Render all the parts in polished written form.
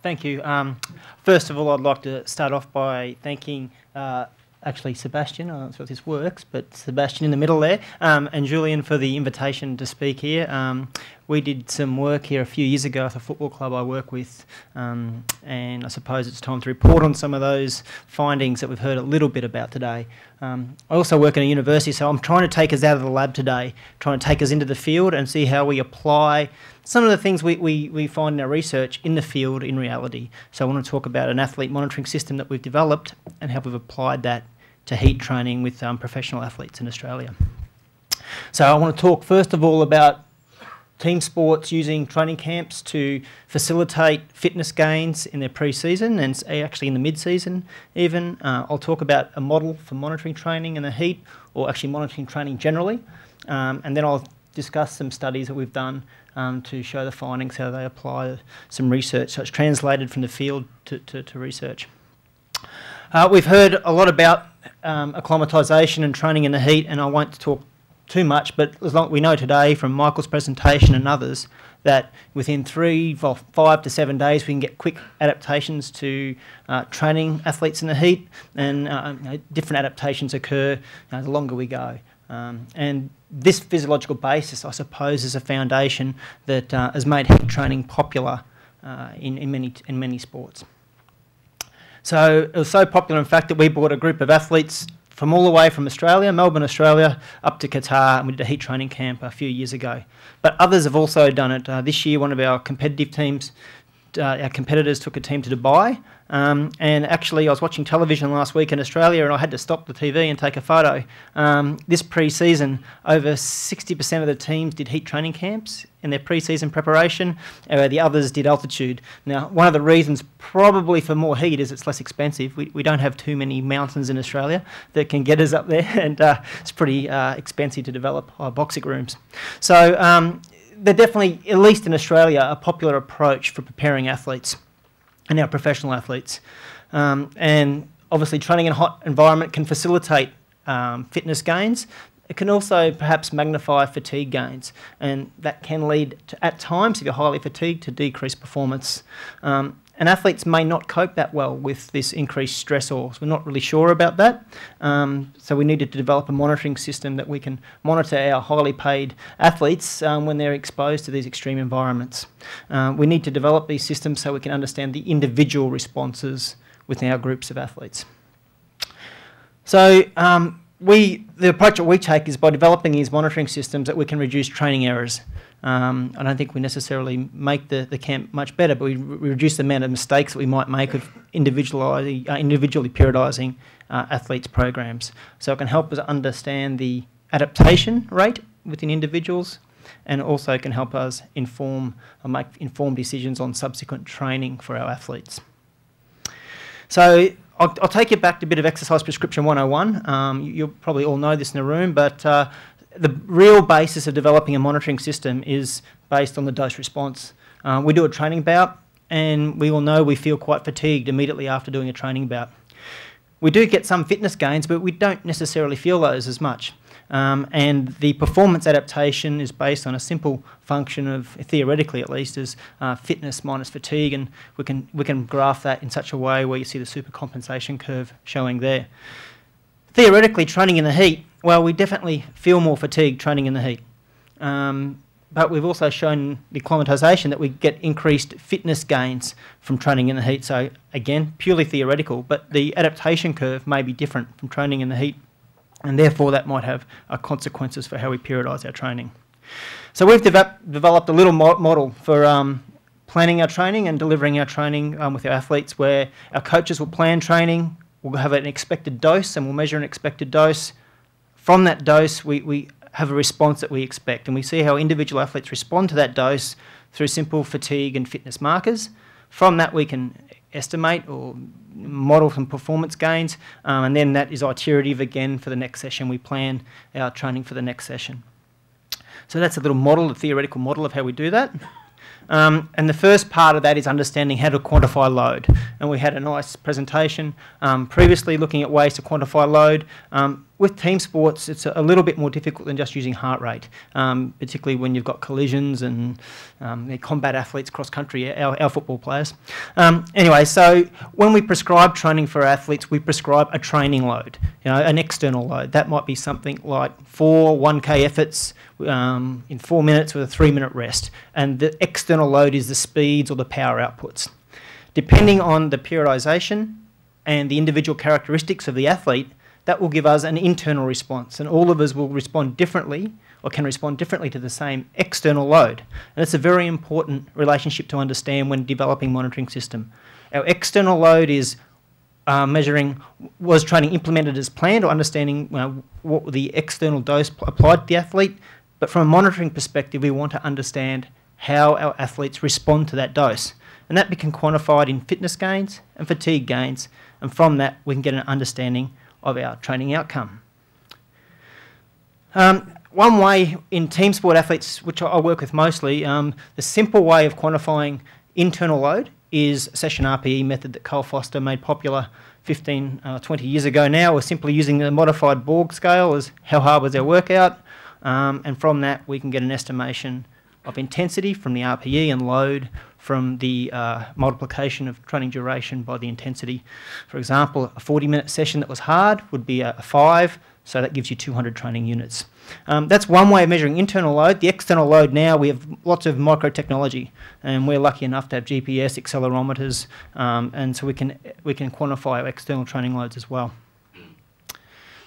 Thank you. First of all, I'd like to start off by thanking actually Sebastian, I'm not sure if this works, but Sebastian in the middle there, and Julian for the invitation to speak here. We did some work here a few years ago at the football club I work with, and I suppose it's time to report on some of those findings that we've heard a little bit about today. I also work in a university, so I'm trying to take us out of the lab today, trying to take us into the field and see how we apply some of the things we find in our research in the field in reality. So I want to talk about an athlete monitoring system that we've developed and how we've applied that to heat training with professional athletes in Australia. So I want to talk first of all about team sports using training camps to facilitate fitness gains in their pre-season and actually in the mid-season even. I'll talk about a model for monitoring training in the heat, or actually monitoring training generally, and then I'll discuss some studies that we've done to show the findings, how they apply some research, so it's translated from the field to research. We've heard a lot about acclimatisation and training in the heat, and I won't talk too much, but as long we know today from Michael's presentation and others that within 5 to 7 days we can get quick adaptations to training athletes in the heat, and different adaptations occur the longer we go. And this physiological basis, I suppose, is a foundation that has made heat training popular in many sports. So it was so popular, in fact, that we brought a group of athletes from all the way from Australia, Melbourne, Australia, up to Qatar, and we did a heat training camp a few years ago. But others have also done it. This year, one of our competitive teams, our competitors took a team to Dubai, and actually I was watching television last week in Australia and I had to stop the TV and take a photo. This pre-season, over 60% of the teams did heat training camps in their pre-season preparation, the others did altitude. Now, one of the reasons probably for more heat is it's less expensive. We don't have too many mountains in Australia that can get us up there, and it's pretty expensive to develop boxing rooms. So they're definitely, at least in Australia, a popular approach for preparing athletes and our professional athletes. And obviously training in a hot environment can facilitate fitness gains. It can also perhaps magnify fatigue gains, and that can lead to, at times, if you're highly fatigued, to decreased performance. And athletes may not cope that well with this increased stressors. We're not really sure about that. So we needed to develop a monitoring system that we can monitor our highly paid athletes when they're exposed to these extreme environments. We need to develop these systems so we can understand the individual responses within our groups of athletes. So the approach that we take is by developing these monitoring systems that we can reduce training errors. I don't think we necessarily make the camp much better, but we reduce the amount of mistakes that we might make of individually periodising athletes' programs. So it can help us understand the adaptation rate within individuals, and also can help us inform or make informed decisions on subsequent training for our athletes. So I'll take you back to a bit of Exercise Prescription 101. You'll probably all know this in the room, but the real basis of developing a monitoring system is based on the dose response. We do a training bout, and we all know we feel quite fatigued immediately after doing a training bout. We do get some fitness gains, but we don't necessarily feel those as much. And the performance adaptation is based on a simple function of, theoretically at least, is fitness minus fatigue, and we can graph that in such a way where you see the supercompensation curve showing there. Theoretically, training in the heat, well, we definitely feel more fatigued training in the heat. But we've also shown the acclimatisation that we get increased fitness gains from training in the heat. So again, purely theoretical, but the adaptation curve may be different from training in the heat, and therefore that might have consequences for how we periodise our training. So we've developed a little model for planning our training and delivering our training with our athletes, where our coaches will plan training, we'll have an expected dose, and we'll measure an expected dose. From that dose, we have a response that we expect, and we see how individual athletes respond to that dose through simple fatigue and fitness markers. From that, we can estimate or model some performance gains, and then that is iterative again for the next session. We plan our training for the next session. So that's a little model, a theoretical model of how we do that. And the first part of that is understanding how to quantify load. And we had a nice presentation previously looking at ways to quantify load. with team sports, it's a little bit more difficult than just using heart rate, particularly when you've got collisions and combat athletes, cross-country, our football players. Anyway, so when we prescribe training for athletes, we prescribe a training load, an external load. That might be something like 4 1K efforts in 4 minutes with a 3-minute rest. And the external load is the speeds or the power outputs. Depending on the periodisation and the individual characteristics of the athlete, that will give us an internal response, and all of us will respond differently or can respond differently to the same external load. And it's a very important relationship to understand when developing monitoring system. Our external load is measuring, was training implemented as planned, or understanding what the external dose applied to the athlete. But from a monitoring perspective, we want to understand how our athletes respond to that dose. And that can be quantified in fitness gains and fatigue gains, and from that we can get an understanding of our training outcome. One way in team sport athletes, which I work with mostly, the simple way of quantifying internal load is session RPE method that Cole Foster made popular 15, 20 years ago now. We're simply using the modified Borg scale as how hard was our workout, and from that we can get an estimation of intensity from the RPE and load from the multiplication of training duration by the intensity. For example, a 40-minute session that was hard would be a 5, so that gives you 200 training units. That's one way of measuring internal load. The external load now, we have lots of micro-technology, and we're lucky enough to have GPS, accelerometers, and so we can quantify our external training loads as well.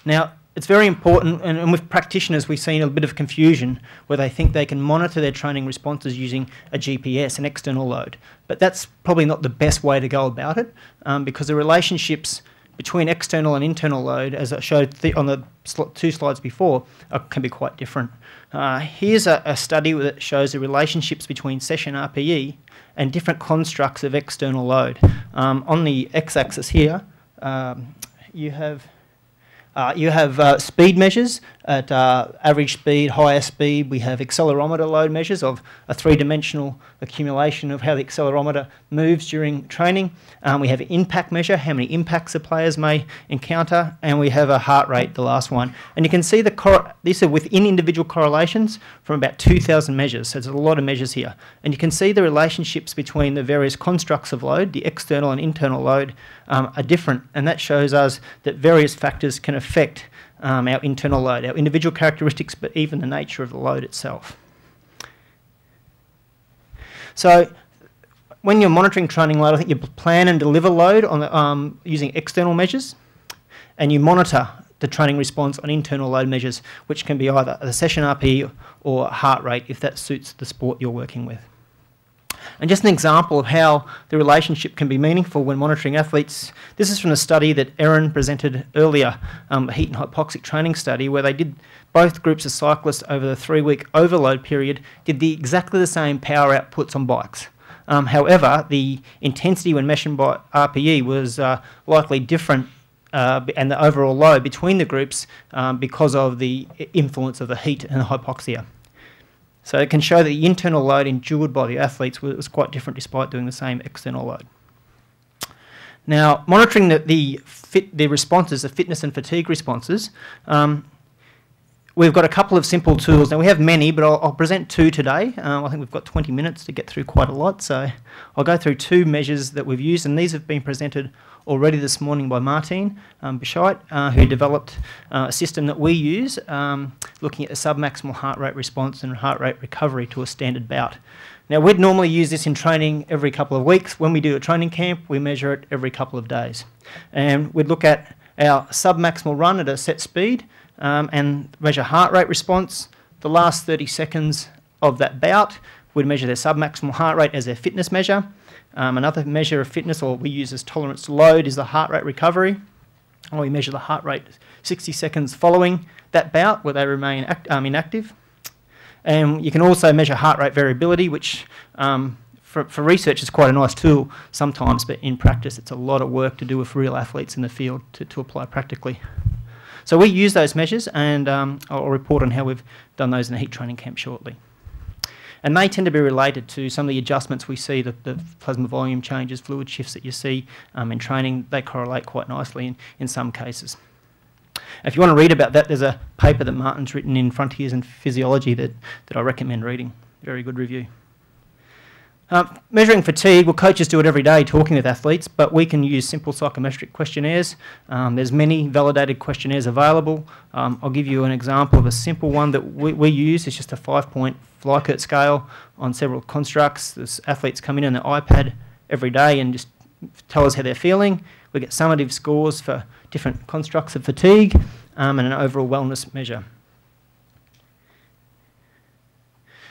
Now, it's very important, and with practitioners we've seen a bit of confusion where they think they can monitor their training responses using a GPS, an external load. But that's probably not the best way to go about it, because the relationships between external and internal load, as I showed on the 2 slides before, can be quite different. Here's a study that shows the relationships between session RPE and different constructs of external load. On the x-axis here, you have speed measures at average speed, higher speed. We have accelerometer load measures of a 3-dimensional accumulation of how the accelerometer moves during training. We have an impact measure, how many impacts the players may encounter, and we have a heart rate, the last one. And you can see these are within individual correlations from about 2,000 measures, so there's a lot of measures here. And you can see the relationships between the various constructs of load, the external and internal load, are different, and that shows us that various factors can affect our internal load, our individual characteristics, but even the nature of the load itself. So when you're monitoring training load, I think you plan and deliver load on using external measures, and you monitor the training response on internal load measures, which can be either a session RPE or heart rate if that suits the sport you're working with. And just an example of how the relationship can be meaningful when monitoring athletes. This is from a study that Erin presented earlier, a heat and hypoxic training study, where they did both groups of cyclists over the 3-week overload period, did exactly the same power outputs on bikes. However, the intensity when measured by RPE was likely different, and the overall load between the groups because of the influence of the heat and the hypoxia. So it can show that the internal load endured by the athletes was quite different despite doing the same external load. Now, monitoring the responses, the fitness and fatigue responses, we've got a couple of simple tools. Now, we have many, but I'll present 2 today. I think we've got 20 minutes to get through quite a lot, so I'll go through 2 measures that we've used, and these have been presented already this morning by Martin Bischeit, who developed a system that we use looking at a submaximal heart rate response and heart rate recovery to a standard bout. Now, we'd normally use this in training every couple of weeks. When we do a training camp, we measure it every couple of days. And we'd look at our submaximal run at a set speed and measure heart rate response. The last 30 seconds of that bout, we'd measure their submaximal heart rate as their fitness measure. Another measure of fitness, or we use as tolerance to load, is the heart rate recovery. Or we measure the heart rate 60 seconds following that bout where they remain inactive. And you can also measure heart rate variability, which for research is quite a nice tool sometimes, but in practice it's a lot of work to do with real athletes in the field to apply practically. So we use those measures, and I'll report on how we've done those in a heat training camp shortly. And they tend to be related to some of the adjustments we see, the plasma volume changes, fluid shifts that you see in training. They correlate quite nicely in some cases. If you want to read about that, there's a paper that Martin's written in Frontiers in Physiology that I recommend reading. Very good review. Measuring fatigue, well, coaches do it every day talking with athletes, but we can use simple psychometric questionnaires. There's many validated questionnaires available. I'll give you an example of a simple one that we use. It's just a 5-point Likert scale on several constructs. There's athletes come in on their iPad every day and just tell us how they're feeling. We get summative scores for different constructs of fatigue and an overall wellness measure.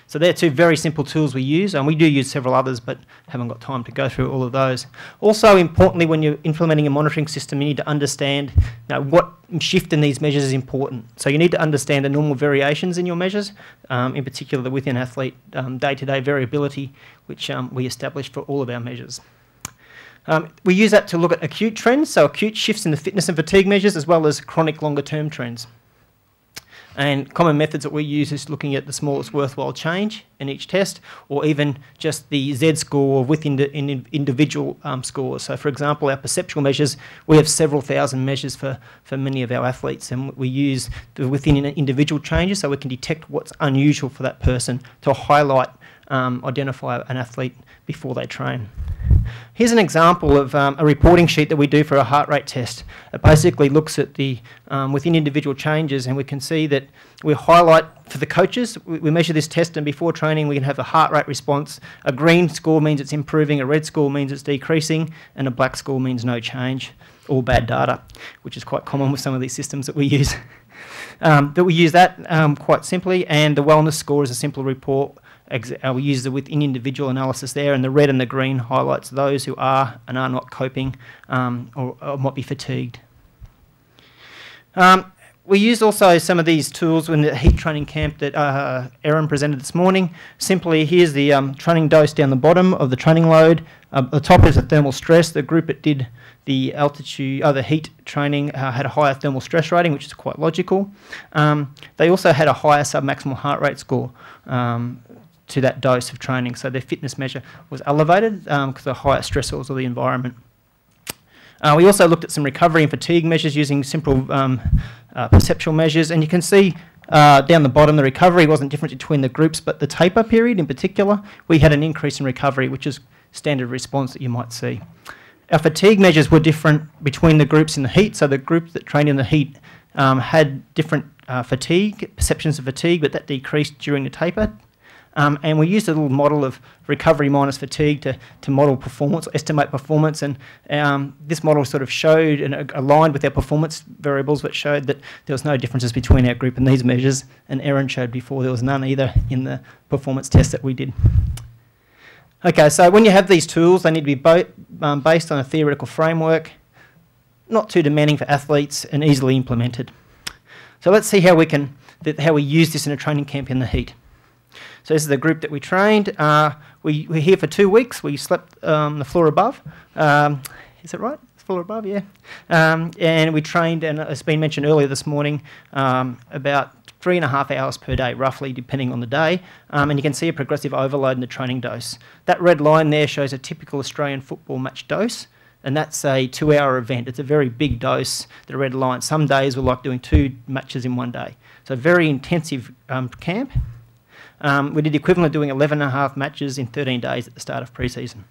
So they're two very simple tools we use, and we do use several others, but haven't got time to go through all of those. Also, importantly, when you're implementing a monitoring system, you need to understand what shift in these measures is important. So you need to understand the normal variations in your measures, in particular the within athlete day-to-day variability, which we establish for all of our measures. We use that to look at acute trends, so acute shifts in the fitness and fatigue measures, as well as chronic longer-term trends. And common methods that we use is looking at the smallest worthwhile change in each test, or even just the Z-score within individual scores. So, for example, our perceptual measures, we have several thousand measures for many of our athletes, and we use the within individual changes so we can detect what's unusual for that person to highlight, identify an athlete before they train. Here's an example of a reporting sheet that we do for a heart rate test. It basically looks at the within individual changes, and we can see that we highlight for the coaches, we measure this test, and before training we can have a heart rate response. A green score means it's improving, a red score means it's decreasing, and a black score means no change. All bad data, which is quite common with some of these systems that we use. But we use that quite simply, and the wellness score is a simple report. We use the within individual analysis there, and the red and the green highlights those who are and are not coping or might be fatigued. We used also some of these tools in the heat training camp that Erin presented this morning. Simply, here's the training dose down the bottom of the training load. The top is the thermal stress. The group that did the altitude, the heat training had a higher thermal stress rating, which is quite logical. They also had a higher submaximal heart rate score to that dose of training, so their fitness measure was elevated because of higher stressors of the environment. We also looked at some recovery and fatigue measures using simple perceptual measures, and you can see down the bottom the recovery wasn't different between the groups, but the taper period in particular, we had an increase in recovery, which is standard response that you might see. Our fatigue measures were different between the groups in the heat, so the group that trained in the heat had different perceptions of fatigue, but that decreased during the taper. And we used a little model of recovery minus fatigue to model performance, estimate performance, and this model sort of showed and aligned with our performance variables, but showed that there was no differences between our group and these measures, and Erin showed before there was none either in the performance test that we did. Okay, so when you have these tools, they need to be based on a theoretical framework, not too demanding for athletes, and easily implemented. So let's see how we use this in a training camp in the heat. So this is the group that we trained. We were here for 2 weeks. We slept the floor above. Is it right? Floor above, yeah. And we trained, and it's been mentioned earlier this morning, about 3.5 hours per day, roughly, depending on the day. And you can see a progressive overload in the training dose. That red line there shows a typical Australian football match dose, and that's a 2-hour event. It's a very big dose, the red line. Some days we're like doing 2 matches in one day. So very intensive camp. We did the equivalent of doing 11.5 matches in 13 days at the start of pre-season.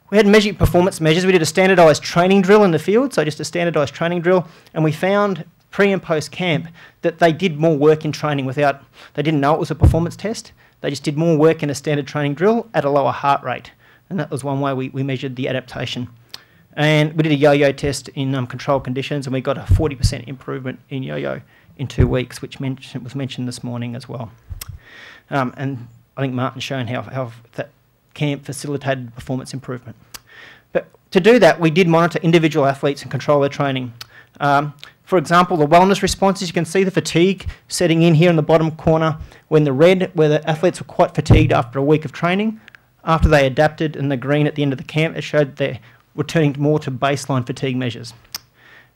We had performance measures. We did a standardised training drill in the field, so just a standardised training drill, and we found pre and post camp that they did more work in training they didn't know it was a performance test. They just did more work in a standard training drill at a lower heart rate, and that was one way we measured the adaptation. And we did a yo-yo test in controlled conditions, and we got a 40% improvement in yo-yo in 2 weeks, which was mentioned this morning as well. And I think Martin's shown how that camp facilitated performance improvement. But to do that, we did monitor individual athletes and control their training. For example, the wellness responses, you can see the fatigue setting in here in the bottom corner when the red, where the athletes were quite fatigued after a week of training. After they adapted, and the green at the end of the camp, it showed they're returning more to baseline fatigue measures.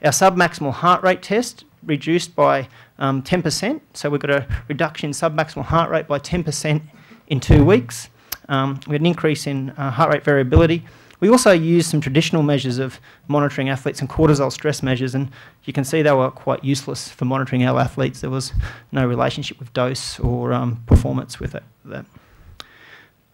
Our submaximal heart rate test reduced by 10%, so we've got a reduction in submaximal heart rate by 10% in 2 weeks. We had an increase in heart rate variability. We also used some traditional measures of monitoring athletes and cortisol stress measures, and you can see they were quite useless for monitoring our athletes. There was no relationship with dose or performance with that.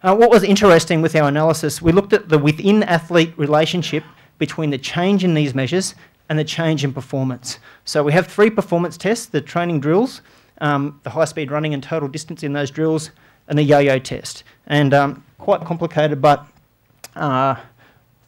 What was interesting with our analysis, we looked at the within-athlete relationship between the change in these measures and the change in performance. So we have 3 performance tests: the training drills, the high-speed running and total distance in those drills, and the yo-yo test. And quite complicated, but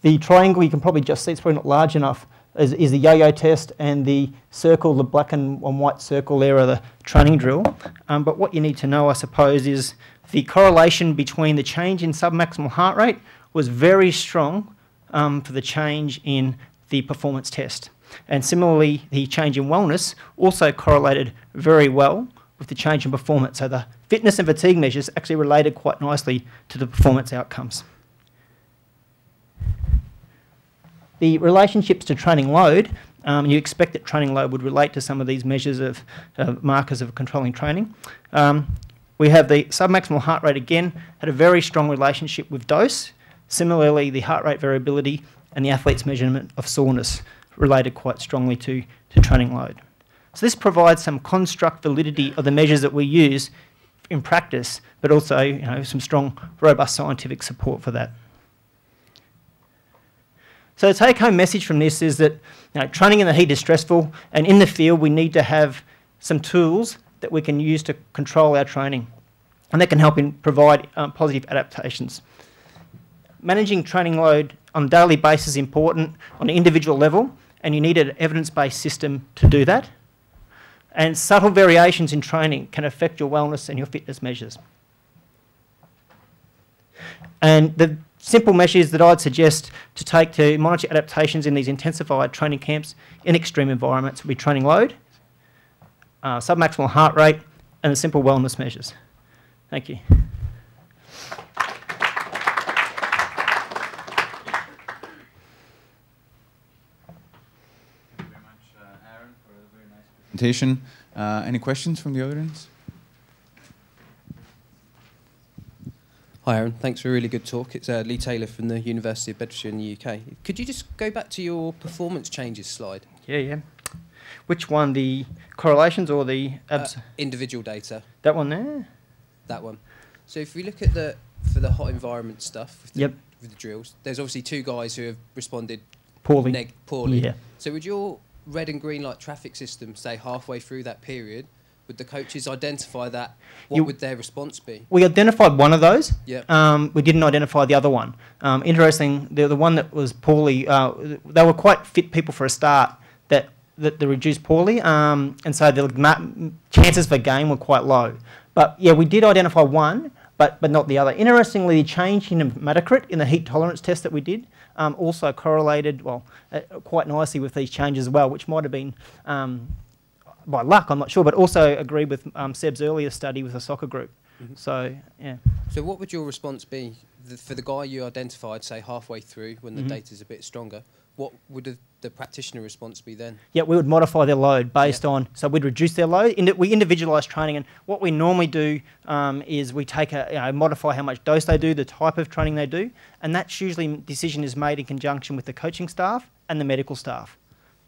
the triangle, you can probably just see, it's probably not large enough, is the yo-yo test, and the circle, the black and white circle there, are the training drill. But what you need to know, I suppose, is the correlation between the change in submaximal heart rate was very strong for the change in the performance test. And similarly, the change in wellness also correlated very well with the change in performance. So the fitness and fatigue measures actually related quite nicely to the performance outcomes. The relationships to training load, you expect that training load would relate to some of these measures of markers of controlling training. We have the submaximal heart rate again, had a very strong relationship with dose. Similarly, the heart rate variability and the athlete's measurement of soreness related quite strongly to training load. So this provides some construct validity of the measures that we use in practice, but also some strong, robust scientific support for that. So the take-home message from this is that training in the heat is stressful, and in the field we need to have some tools that we can use to control our training, and that can help provide positive adaptations. Managing training load on a daily basis is important on an individual level, and you need an evidence-based system to do that. And subtle variations in training can affect your wellness and your fitness measures. And the simple measures that I'd suggest to take to monitor adaptations in these intensified training camps in extreme environments would be training load, submaximal heart rate, and the simple wellness measures. Thank you. Presentation. Any questions from the audience? Hi Aaron, thanks for a really good talk. It's Lee Taylor from the University of Bedfordshire in the UK. Could you just go back to your performance changes slide? Yeah. Which one, the correlations or the individual data? That one there? That one. So if we look at for the hot environment stuff with the drills, there's obviously 2 guys who have responded poorly. Yeah. So would your red and green light traffic system say halfway through that period, would the coaches identify that? What would their response be? We identified one of those. Yeah. We didn't identify the other one. Interesting, the one that was poorly, they were quite fit people for a start that they reduced poorly, and so the chances for gain were quite low. But yeah, we did identify one, but not the other. Interestingly, the change in hematocrit in the heat tolerance test that we did also correlated, quite nicely with these changes as well, which might have been by luck, I'm not sure, but also agreed with Seb's earlier study with the soccer group. Mm-hmm. So, yeah. So what would your response be for the guy you identified, say, halfway through when the data's a bit stronger? What would the practitioner response be then? Yeah, we would modify their load based on, so we'd reduce their load. We individualise training, and what we normally do is we take modify how much dose they do, the type of training they do, and that usually decision is made in conjunction with the coaching staff and the medical staff.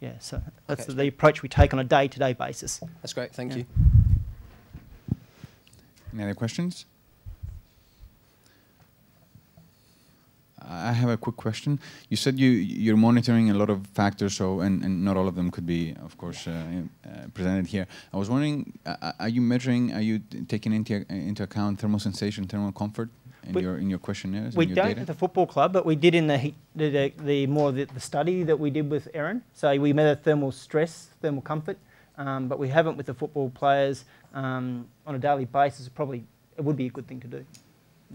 Yeah, so that's the approach we take on a day-to-day basis. That's great, thank you. Any other questions? I have a quick question. You said you're monitoring a lot of factors, and not all of them could be, of course, presented here. I was wondering, are you taking into account thermal sensation, thermal comfort in your questionnaires? We don't at the football club, but we did in the study that we did with Erin. So we measured thermal stress, thermal comfort, but we haven't with the football players on a daily basis. It would be a good thing to do.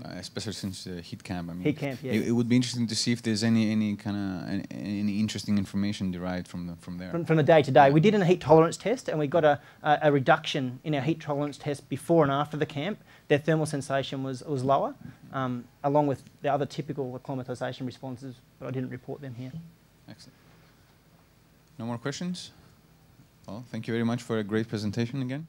Especially since heat camp. I mean, heat camp, yeah. It would be interesting to see if there's any interesting information derived from there. From the day to day, we did a heat tolerance test, and we got a reduction in our heat tolerance test before and after the camp. Their thermal sensation was lower, along with the other typical acclimatisation responses, but I didn't report them here. Excellent. No more questions? Well, thank you very much for a great presentation again.